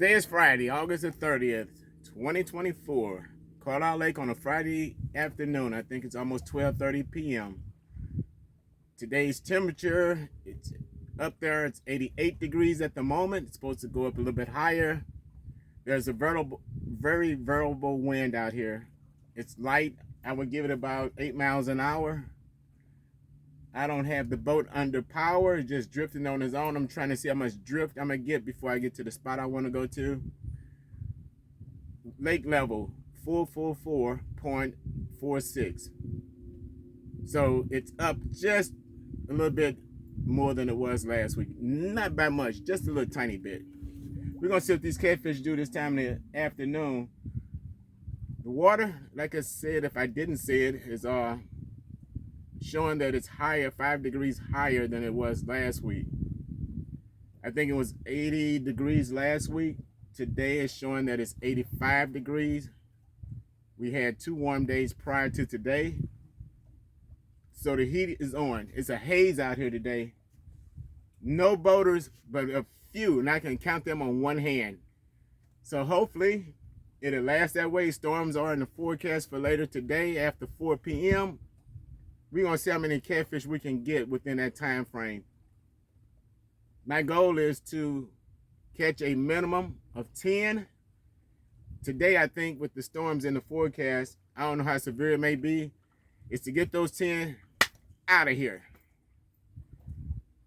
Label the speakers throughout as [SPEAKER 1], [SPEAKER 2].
[SPEAKER 1] Today is Friday, August the 30th, 2024. Carlyle Lake on a Friday afternoon. I think it's almost 12:30 p.m. Today's temperature, it's up there. It's 88 degrees at the moment. It's supposed to go up a little bit higher. There's a very variable wind out here. It's light. I would give it about 8 miles an hour. I don't have the boat under power, it's just drifting on its own. I'm trying to see how much drift I'm gonna get before I get to the spot I want to go to. Lake level 444.46. So it's up just a little bit more than it was last week. Not by much, just a little tiny bit. We're gonna see what these catfish do this time in the afternoon. The water, like I said, if I didn't say it, is showing that it's higher, 5 degrees higher than it was last week. I think it was 80 degrees last week. Today is showing that it's 85 degrees. We had 2 warm days prior to today. So the heat is on. It's a haze out here today. No boaters, but a few, and I can count them on one hand. So hopefully it'll last that way. Storms are in the forecast for later today after 4 p.m. We're going to see how many catfish we can get within that time frame. My goal is to catch a minimum of 10. Today, I think with the storms in the forecast, I don't know how severe it may be, is to get those 10 out of here.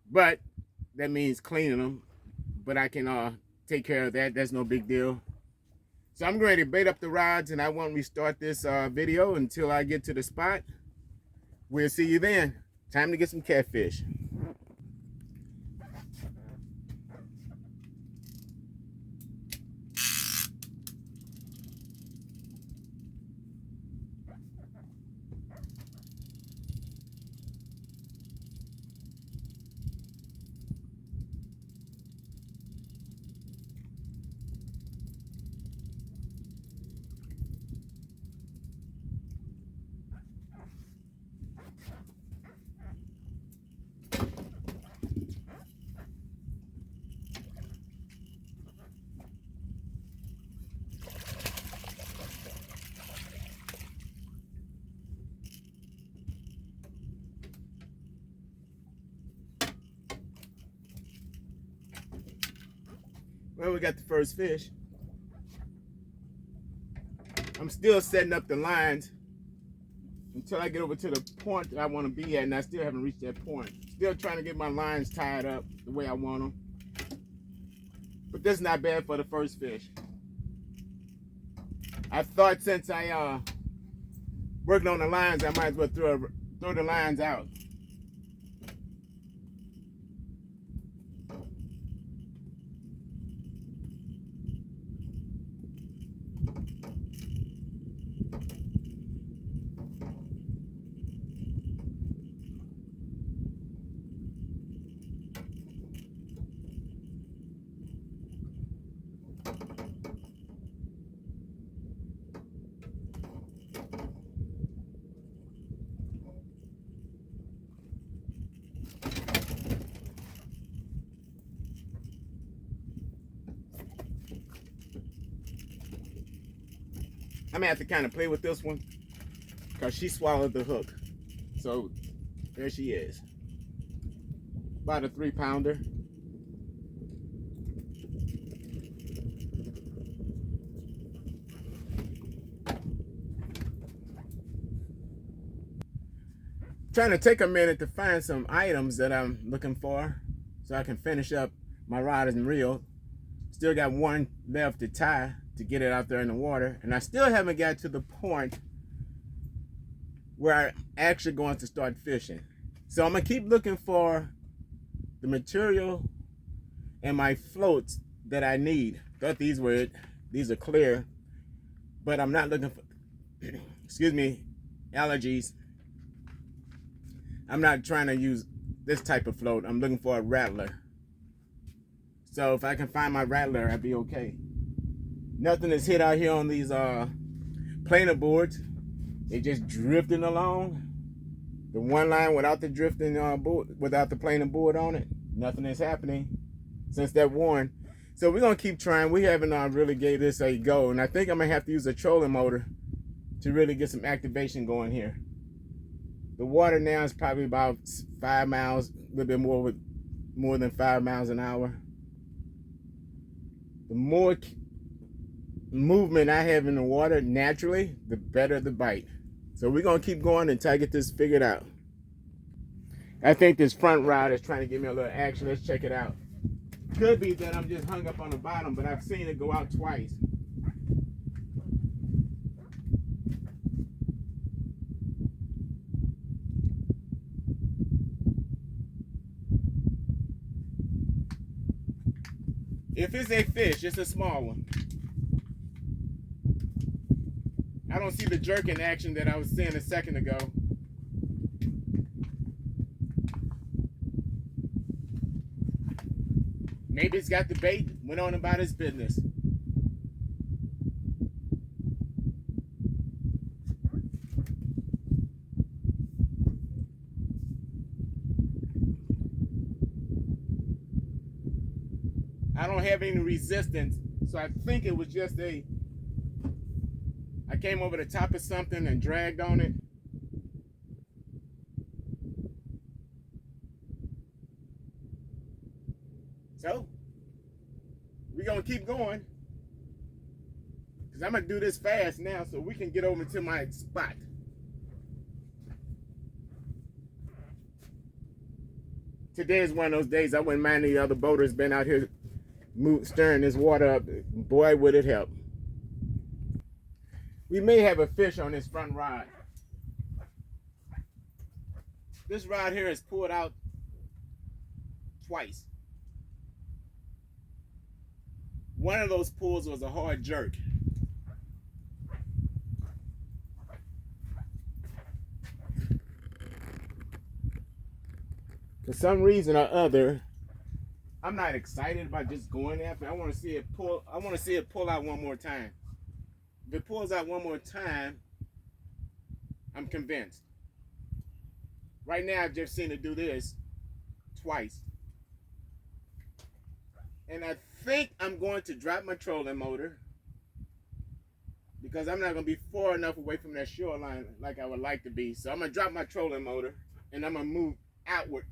[SPEAKER 1] But that means cleaning them. But I can take care of that. That's no big deal. So I'm ready to bait up the rods, and I won't restart this video until I get to the spot. We'll see you then. Time to get some catfish. Well, we got the first fish. I'm still setting up the lines until I get over to the point that I want to be at, and I still haven't reached that point. Still trying to get my lines tied up the way I want them. But this is not bad for the first fish. I thought since I working on the lines, I might as well throw the lines out. I'm gonna have to kind of play with this one because she swallowed the hook. So there she is. About a 3-pounder. Trying to take a minute to find some items that I'm looking for so I can finish up my rod and reel. Still got one left to tie to get it out there in the water, and I still haven't got to the point where I'm actually going to start fishing. So I'm gonna keep looking for the material and my floats that I need. Thought these were it. These are clear, but I'm not looking for excuse me, allergies. I'm not trying to use this type of float. I'm looking for a rattler. So if I can find my rattler, I'd be okay. Nothing is hit out here on these planer boards. They just drifting along. The one line without the drifting board, without the planer board on it, nothing is happening since that warning. So we're gonna keep trying. We haven't really gave this a go, and I think I'm gonna have to use a trolling motor to really get some activation going here. The water now is probably about 5 miles, a little bit more than 5 miles an hour. The more movement I have in the water naturally, the better the bite. So we're gonna keep going until I get this figured out. I think this front rod is trying to give me a little action. Let's check it out. Could be that I'm just hung up on the bottom, but I've seen it go out twice. If it's a fish, it's a small one. I don't see the jerking action that I was seeing a second ago. Maybe it's got the bait, went on about his business. I don't have any resistance, so I think it was just I came over the top of something and dragged on it. So, we're going to keep going. Because I'm going to do this fast now so we can get over to my spot. Today is one of those days I wouldn't mind the other boaters been out here stirring this water up. Boy, would it help. We may have a fish on this front rod. This rod here is pulled out twice. One of those pulls was a hard jerk. For some reason or other, I'm not excited about just going after it. I want to see it pull. I want to see it pull out one more time. If it pulls out one more time, I'm convinced. Right now, I've just seen it do this twice. And I think I'm going to drop my trolling motor because I'm not going to be far enough away from that shoreline like I would like to be. So I'm going to drop my trolling motor and I'm going to move outward.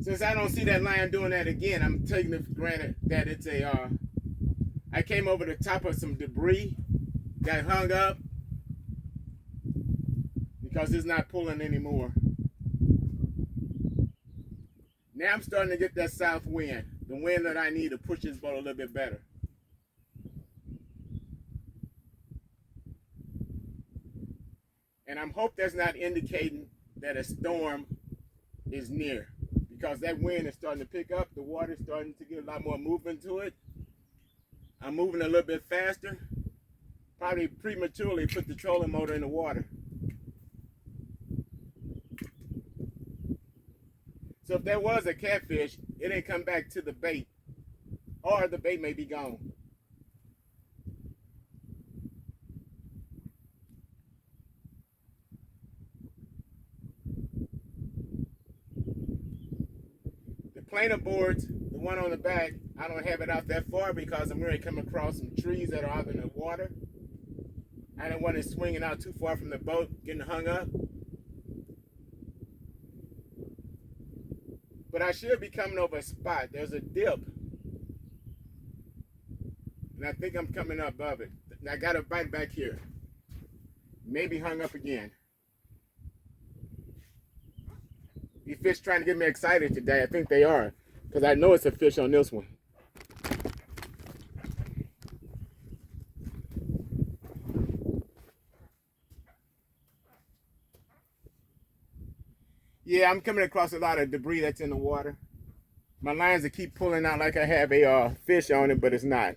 [SPEAKER 1] Since I don't see that line doing that again, I'm taking it for granted that it's I came over the top of some debris, got hung up because it's not pulling anymore. Now I'm starting to get that south wind, the wind that I need to push this boat a little bit better. And I'm hope that's not indicating that a storm is near. Because that wind is starting to pick up, the water is starting to get a lot more movement to it. I'm moving a little bit faster. Probably prematurely put the trolling motor in the water. So if there was a catfish, it didn't come back to the bait, or the bait may be gone. Planer boards, the one on the back, I don't have it out that far because I'm going to come across some trees that are out in the water. I don't want it swinging out too far from the boat, getting hung up. But I should be coming over a spot. There's a dip. And I think I'm coming up above it. I got a bite back here. Maybe hung up again. These fish trying to get me excited today. I think they are. Because I know it's a fish on this one. Yeah, I'm coming across a lot of debris that's in the water. My lines will keep pulling out like I have a fish on it, but it's not.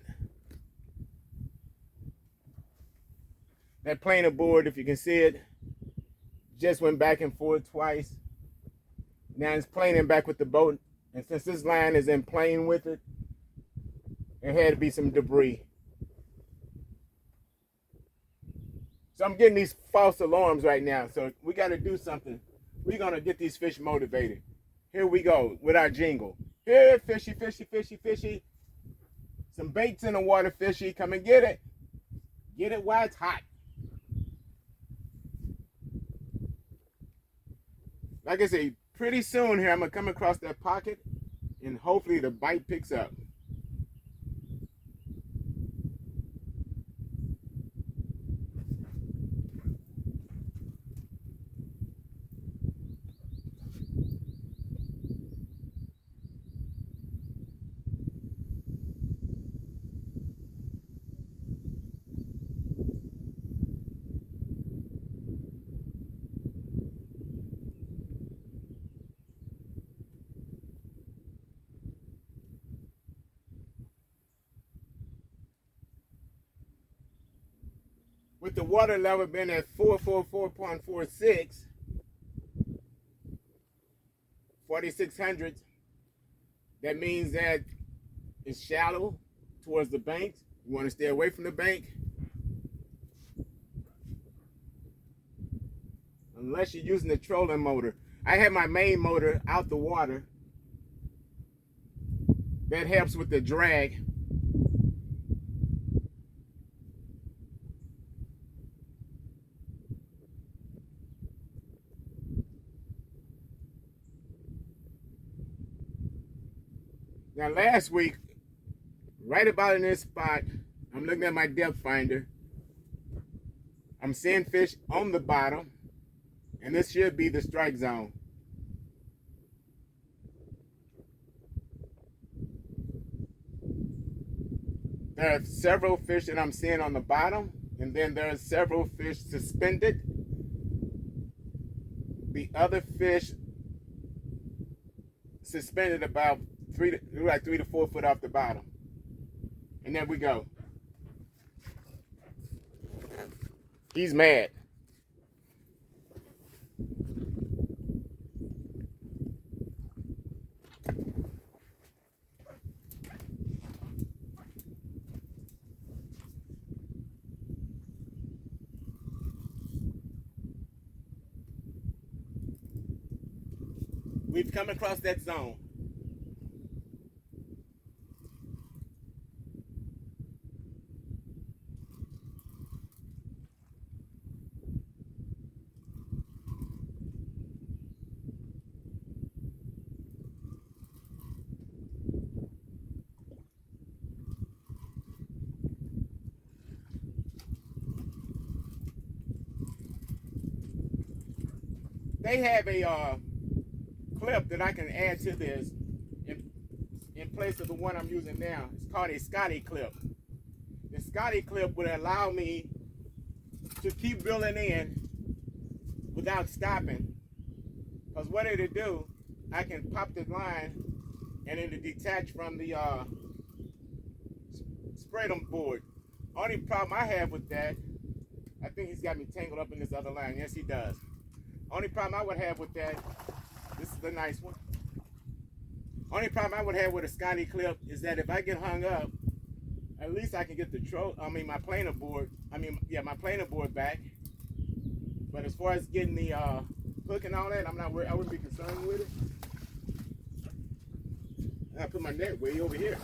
[SPEAKER 1] That planer board, if you can see it, just went back and forth twice. Now it's planing back with the boat, and since this line is in plane with it, there had to be some debris. So I'm getting these false alarms right now. So we got to do something. We're going to get these fish motivated. Here we go with our jingle. Here, fishy, fishy, fishy, fishy. Some baits in the water, fishy. Come and get it. Get it while it's hot. Like I say, pretty soon here, I'm going to come across that pocket, and hopefully the bite picks up. With the water level being at 444.46, 4600, that means that it's shallow towards the bank. You want to stay away from the bank. Unless you're using the trolling motor. I have my main motor out the water. That helps with the drag. Now last week, right about in this spot, I'm looking at my depth finder. I'm seeing fish on the bottom, and this should be the strike zone. There are several fish that I'm seeing on the bottom, and then there are several fish suspended. The other fish suspended about 3 to 4 foot off the bottom. And there we go. He's mad. We've come across that zone. They have a clip that I can add to this in place of the one I'm using now. It's called a Scotty clip. The Scotty clip would allow me to keep reeling in without stopping. Because what it'll do, I can pop the line and it'll detach from the spread board. Only problem I have with that, I think he's got me tangled up in this other line. Yes, he does. Only problem I would have with that, this is the nice one. Only problem I would have with a Scotty clip is that if I get hung up, at least I can get the my planer board. My planer board back. But as far as getting the hook and all that, I'm not worried. I wouldn't be concerned with it. I put my net way over here.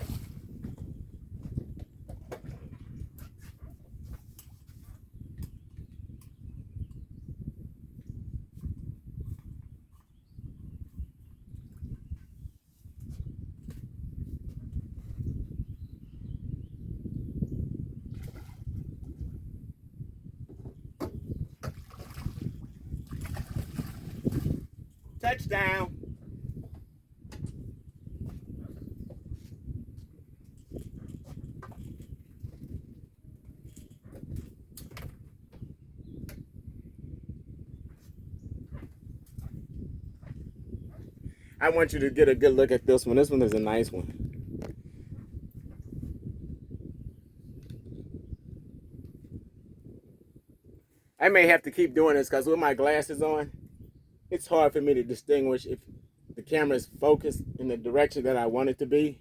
[SPEAKER 1] Touchdown. I want you to get a good look at this one. This one is a nice one. I may have to keep doing this because with my glasses on, it's hard for me to distinguish the camera is focused in the direction that I want it to be.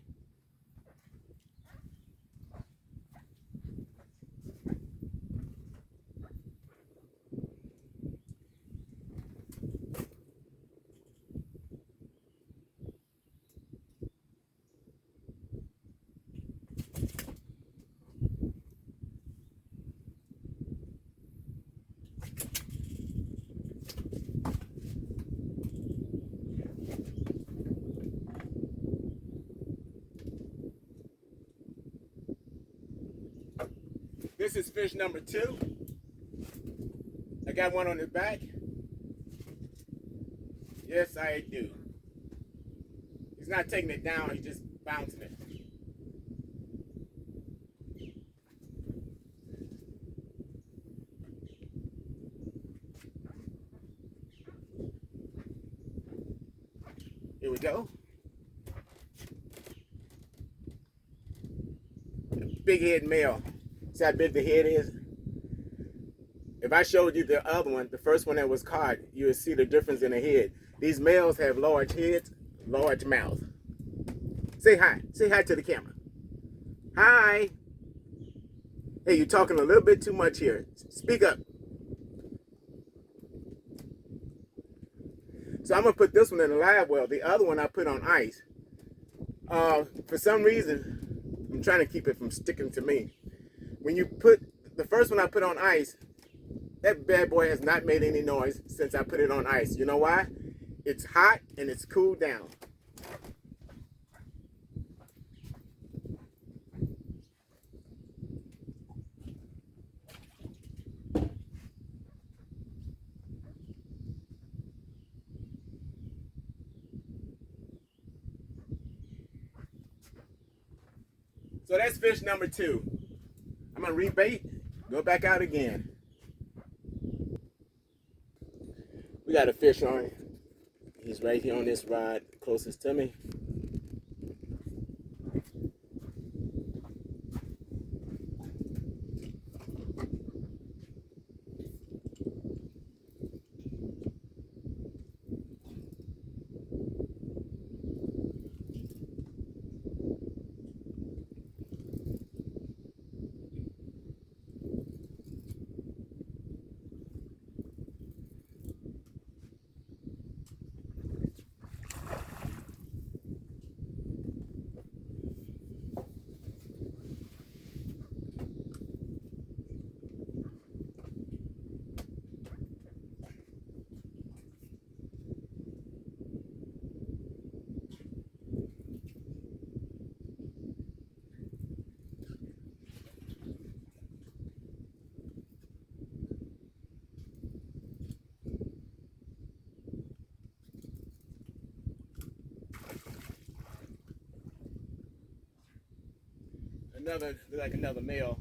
[SPEAKER 1] This is fish number 2. I got one on the back. Yes, I do. He's not taking it down, he's just bouncing it. Here we go. A big head male. See how big the head is? If I showed you the other one, the first one that was caught, you would see the difference in the head. These males have large heads, large mouth. Say hi. Say hi to the camera. Hi. Hey, you're talking a little bit too much here. Speak up. So I'm going to put this one in the live well. The other one I put on ice. For some reason, I'm trying to keep it from sticking to me. When you put, the first one I put on ice, that bad boy has not made any noise since I put it on ice. You know why? It's hot and it's cooled down. So that's fish number 2. I'm gonna rebait, go back out again. We got a fish on. He's right here on this rod, closest to me. Like another male.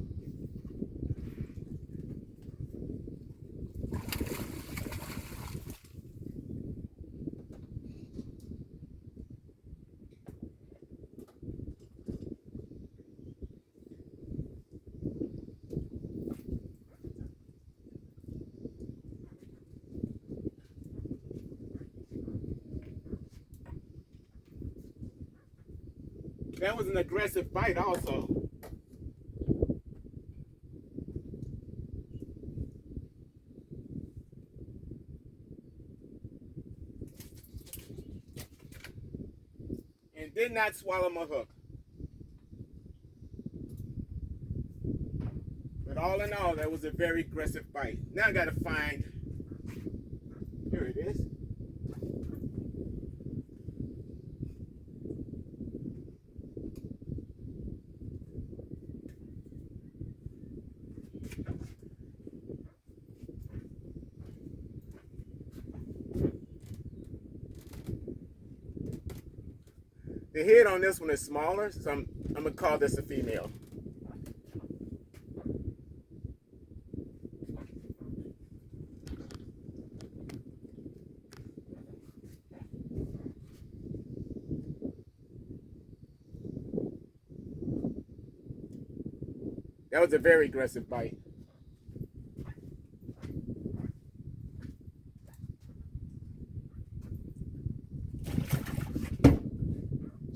[SPEAKER 1] That was an aggressive bite also. And did not swallow my hook. But all in all, that was a very aggressive bite. Now I gotta find, here it is. The head on this one is smaller, so I'm gonna call this a female. That was a very aggressive bite.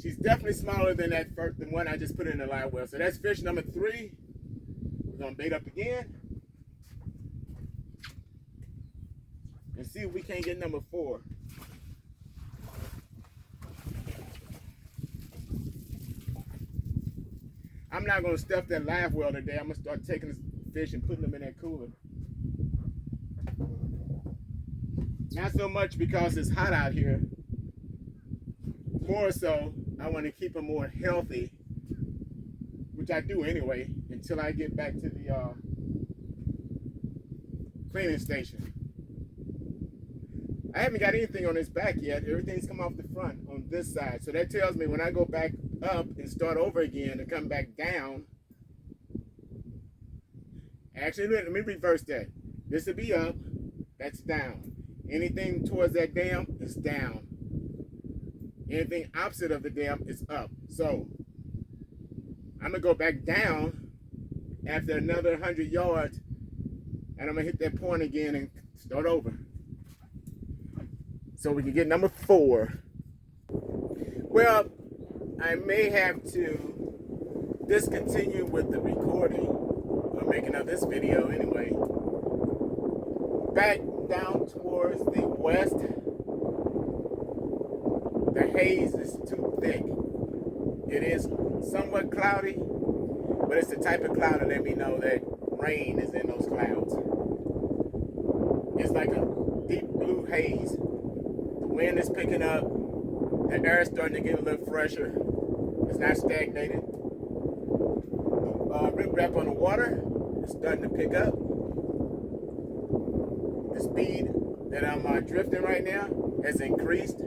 [SPEAKER 1] She's definitely smaller than that first, the one I just put in the live well. So that's fish number 3. We're gonna bait up again and see if we can't get number 4. I'm not gonna stuff that live well today. I'm gonna start taking this fish and putting them in that cooler. Not so much because it's hot out here. More so, I want to keep them more healthy, which I do anyway, until I get back to the cleaning station. I haven't got anything on this back yet. Everything's come off the front on this side. So that tells me when I go back up and start over again to come back down. Actually, let me reverse that. This will be up, that's down. Anything towards that dam is down. Anything opposite of the dam is up. So I'm gonna go back down after another 100 yards, and I'm gonna hit that point again and start over. So we can get number 4. Well, I may have to discontinue with the recording or making of this video anyway. Back down towards the west, the haze is too thick. It is somewhat cloudy, but it's the type of cloud to let me know that rain is in those clouds. It's like a deep blue haze. The wind is picking up. The air is starting to get a little fresher. It's not stagnated. The rip wrap on the water is starting to pick up. The speed that I'm drifting right now has increased.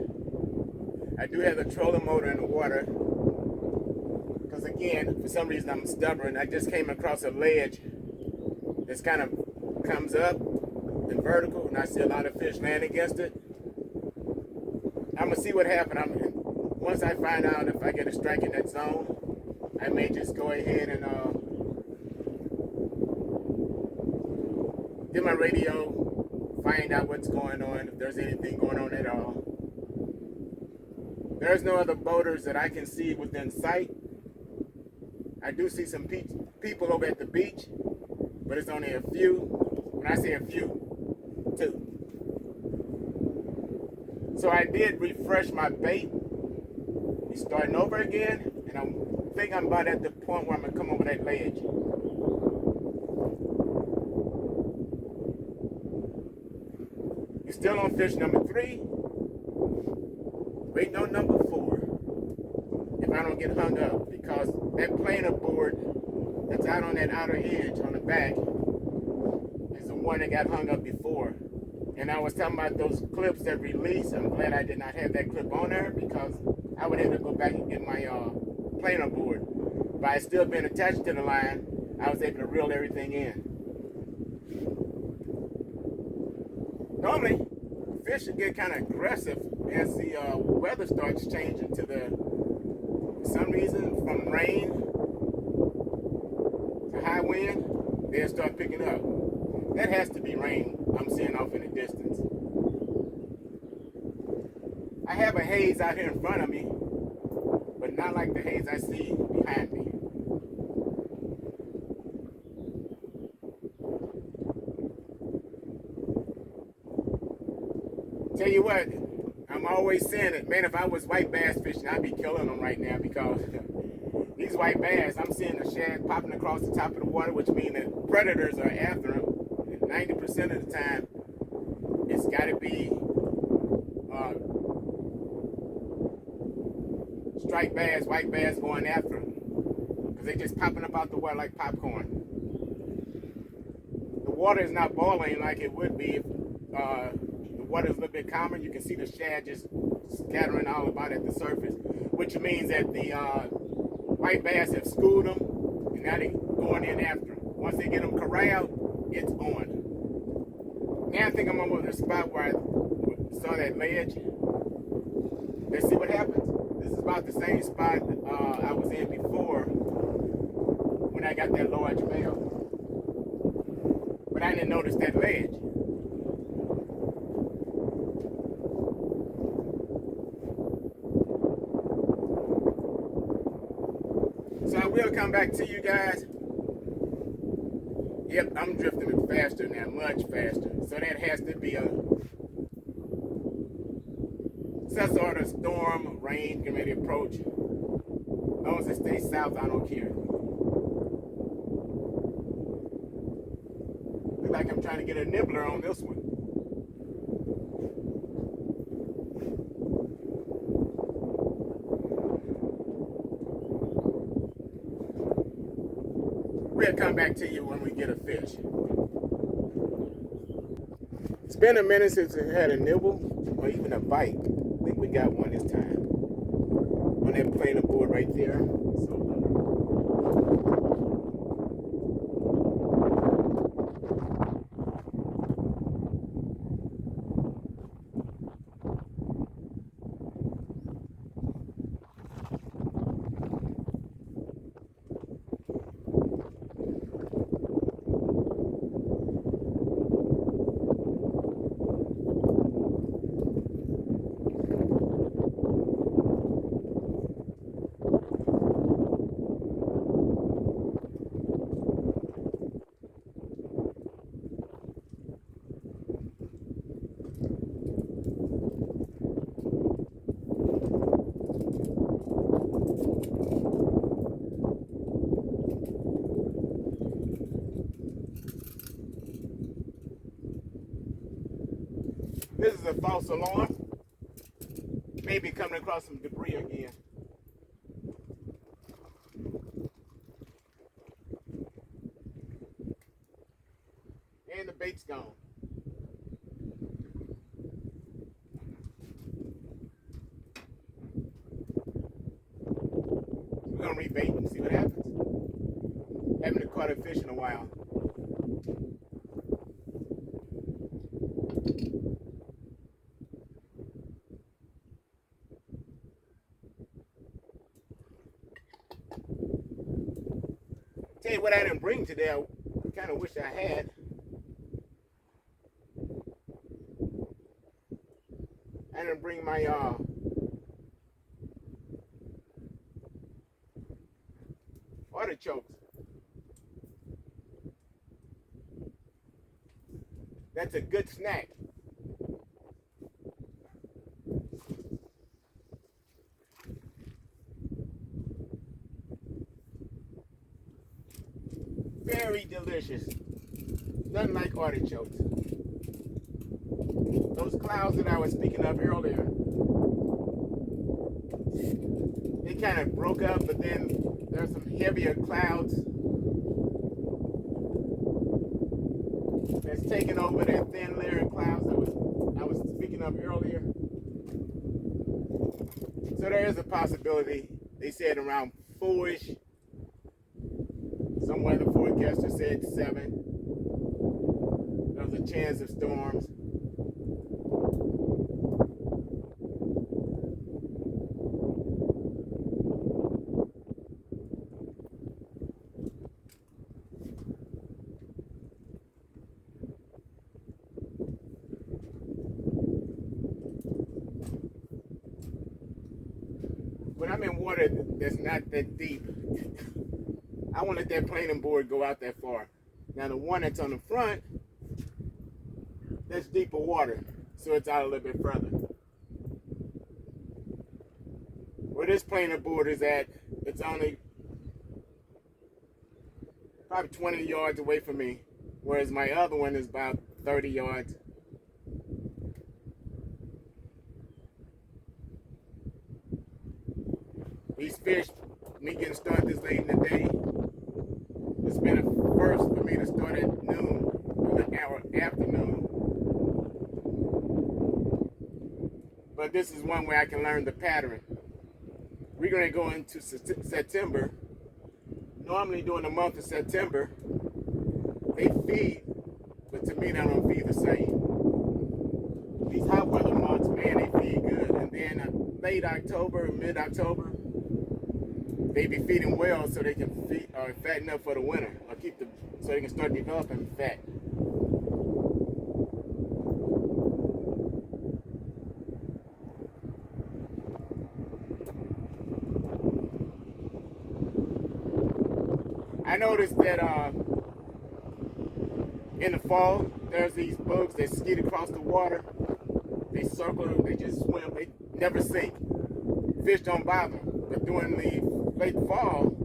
[SPEAKER 1] I do have the trolling motor in the water because, again, for some reason I'm stubborn. I just came across a ledge that's kind of comes up and vertical, and I see a lot of fish land against it. I'm gonna see what happens. Once I find out if I get a strike in that zone, I may just go ahead and get my radio, find out what's going on, if there's anything going on at all. There's no other boaters that I can see within sight. I do see some people over at the beach, but it's only a few. When I say a few, 2. So I did refresh my bait. He's starting over again, and I think I'm about at the point where I'm gonna come over that ledge. He's still on fish number 3. Waiting on number 4. If I don't get hung up, because that planer board that's out on that outer edge on the back is the one that got hung up before. And I was talking about those clips that release. I'm glad I did not have that clip on there because I would have to go back and get my planer board. If I had still been attached to the line, I was able to reel everything in. Normally, fish should get kind of aggressive as the weather starts changing to for some reason, from rain to high wind, they'll start picking up. That has to be rain I'm seeing off in the distance. I have a haze out here in front of me, but not like the haze I see behind me. Tell you what, I'm always saying it, man, if I was white bass fishing, I'd be killing them right now because these white bass, I'm seeing the shad popping across the top of the water, which means that predators are after them. And 90% of the time, it's got to be striped bass, white bass going after them because they're just popping up out the water like popcorn. The water is not boiling like it would be if the water is a little bit calmer. You can see the shad just scattering all about at the surface, which means that the white bass have schooled them, and now they're going in after them. Once they get them corralled, it's on. Now I think I'm over the spot where I saw that ledge. Let's see what happens. This is about the same spot I was in before when I got that large male. But I didn't notice that ledge. we'll come back to you guys. Yep, I'm drifting faster now, much faster. So that has to be a some sort of storm, rain, can really approach. As long as it stays south, I don't care. Looks like I'm trying to get a nibbler on this one. We'll come back to you when we get a fish. It's been a minute since I had a nibble or even a bite. I think we got one this time. On that planer board right there. So, this is a false alarm. Maybe coming across some debris again. And the bait's gone. We're gonna rebait and see what happens. Haven't caught a fish in a while. Tell you what I didn't bring today, I kind of wish I had. I didn't bring my artichokes. That's a good snack. Very delicious. Nothing like artichokes. Those clouds that I was speaking of earlier, they kind of broke up, but then there's some heavier clouds that's taking over that thin layer of clouds that I was speaking of earlier. So there is a possibility. They said around 4-ish. Somewhere the forecaster said 7. There's a chance of storms. When I'm in water that's not that deep, I won't let that planing board go out that far. Now the one that's on the front, that's deeper water, so it's out a little bit further. Where this planing board is at, it's only probably 20 yards away from me, whereas my other one is about 30 yards. These fish, me getting started this late in the day, it's been a first for me to start at noon, or the hour afternoon. But this is one way I can learn the pattern. We're going to go into September. Normally during the month of September, they feed, but to me they don't feed the same. These hot weather months, man, they feed good. And then late October, mid-October, they be feeding well so they can feed or fatten up for the winter, or so they can start developing fat. I noticed that in the fall, there's these bugs that skid across the water. They circle, they just swim, they never sink. Fish don't bother. But during the late fall,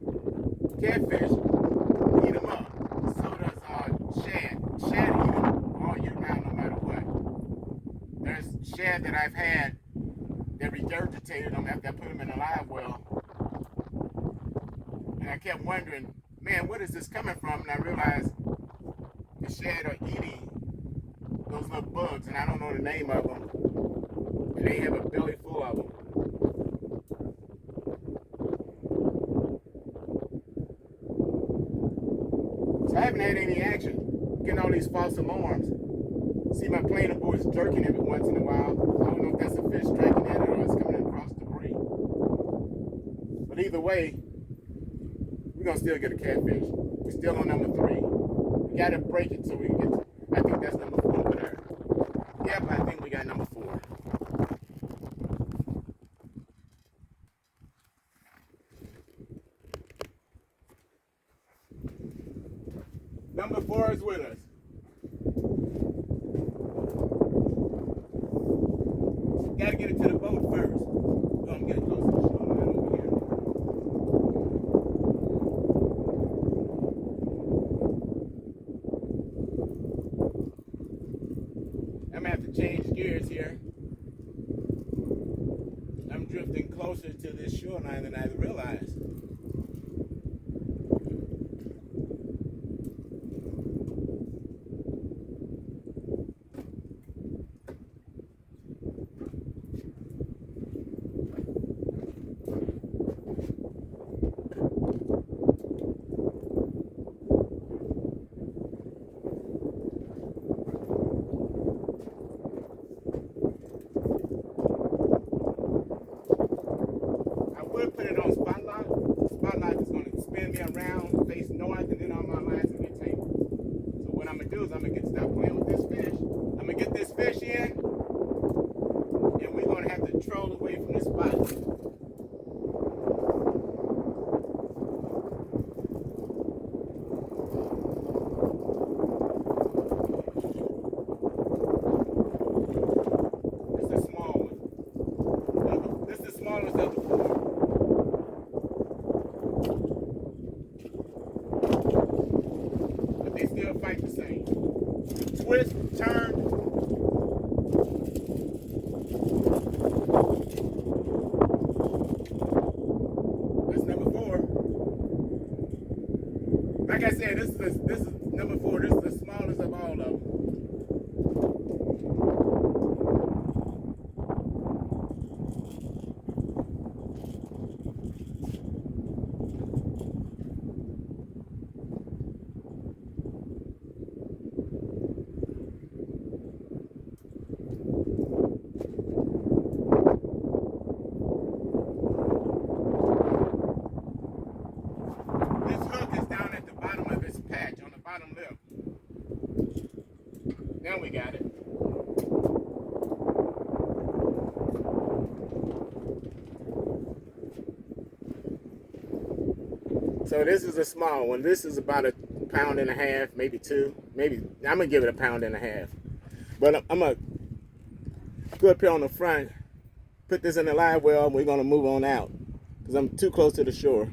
[SPEAKER 1] catfish eat them up. So does shad. Shad eat them all year round, no matter what. There's shad that I've had that regurgitated them after I put them in a live well. And I kept wondering, man, what is this coming from? And I realized the shad are eating those little bugs, and I don't know the name of them. And they have a belly full of them. So I haven't had any action getting all these false alarms. See my planer boys jerking every once in a while. I don't know if that's a fish striking at it or it's coming across debris. But either way, we're gonna still get a catfish. We're still on number 3. We gotta break it so we can get to, I think that's number 4 over there. Yep, I think we got number 4. Number 4 is with us. Gotta get it to the boat first. Oh, I'm getting close to the shoreline over here. I'm gonna have to change gears here. I'm drifting closer to this shoreline than I realized. Put it on spotlight. Spotlight is going to spin me around, face north, and then all my lines will get tangled. So what I'm going to do is I'm going to stop playing with this fish. I'm going to get this fish in, and we're going to have to troll away from this spot. This is the small one. This is the smallest of the 4. They still fight the same. Twist, turn. That's number 4. Like I said, this is number 4. This is the smallest of all of them. Now we got it. So this is a small one. This is about 1.5 pounds, maybe 2. Maybe I'm gonna give it 1.5 pounds. But I'm gonna go up here on the front, put this in the live well, and we're gonna move on out because I'm too close to the shore.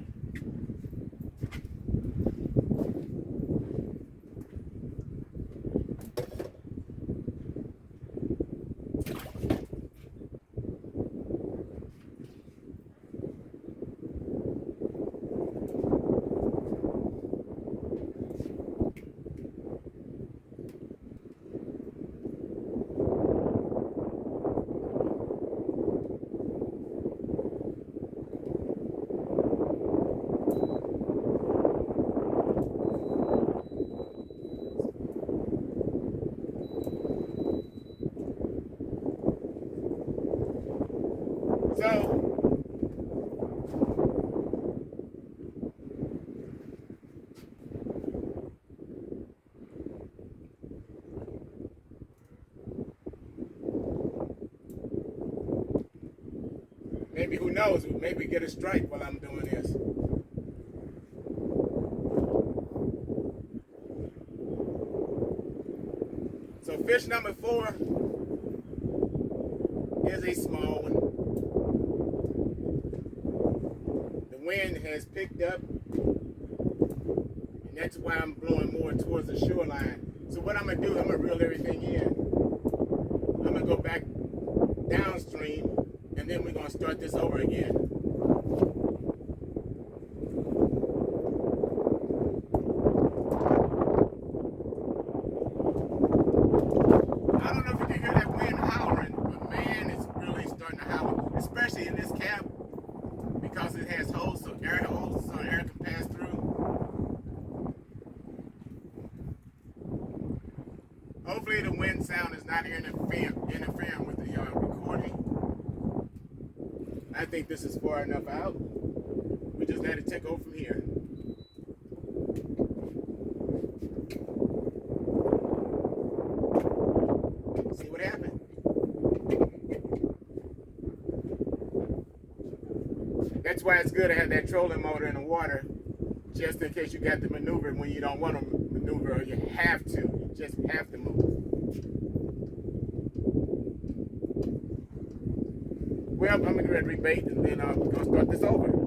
[SPEAKER 1] So maybe, who knows, maybe get a strike while I'm doing this. Fish number 4 is a small one. The wind has picked up, and that's why I'm blowing more towards the shoreline. So what I'm gonna do, I'm gonna reel everything in. I'm gonna go back downstream, and then we're gonna start this over again. I don't know if you can hear that wind howling, but man, it's really starting to howl, especially in this cab because it has holes, so air can pass through. Hopefully the wind sound is not interfering with the recording. I think this is far enough out. We just let it take over from here. See what happened. That's why it's good to have that trolling motor in the water, just in case you got to maneuver when you don't want to maneuver, or you have to. You just have to move. Well, I'm going to rebait, and then we're going to start this over.